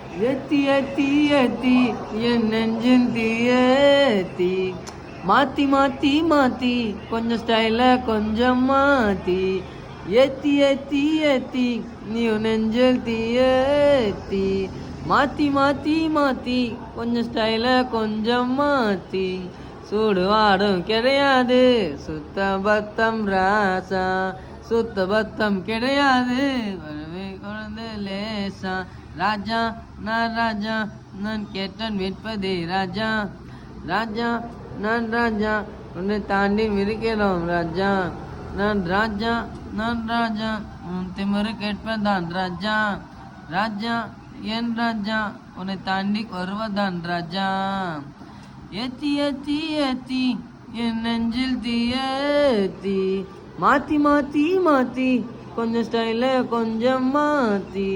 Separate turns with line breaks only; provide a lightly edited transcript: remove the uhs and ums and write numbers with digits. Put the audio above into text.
ஏத்தி ஏத்தி ஏத்தி என் நெஞ்சின் தீயேத்தி மாத்தி மாத்தி மாத்தி கொஞ்சம் ஸ்டைல கொஞ்சம் மாத்தி ஏத்தி ஏத்தி ஏத்தி நீ நெஞ்சில் தீயேத்தி மாத்தி மாத்தி மாத்தி கொஞ்சம் ஸ்டைல கொஞ்சம் மாத்தி சூடு வாடும் கிடையாது சுத்த பத்தம் ராசா சுத்த பத்தம் கிடையாது வரவே குழந்தை லேசா ராஜா நான் கேட்டன் விற்பதே ராஜா ராஜா நான் ராஜா உன்னை தாண்டி இருக்கிறோம் ராஜா நான் ராஜா உன் திமிரு கேட்பதான் ராஜா ராஜா என் ராஜா உன்னை தாண்டி வருவதான் ராஜா ஏத்தி ஏத்தி ஏத்தி என் நெஞ்சில் தீயேத்தி மாத்தி மாத்தி மாத்தி கொஞ்சம் ஸ்டைல கொஞ்சம் மாத்தி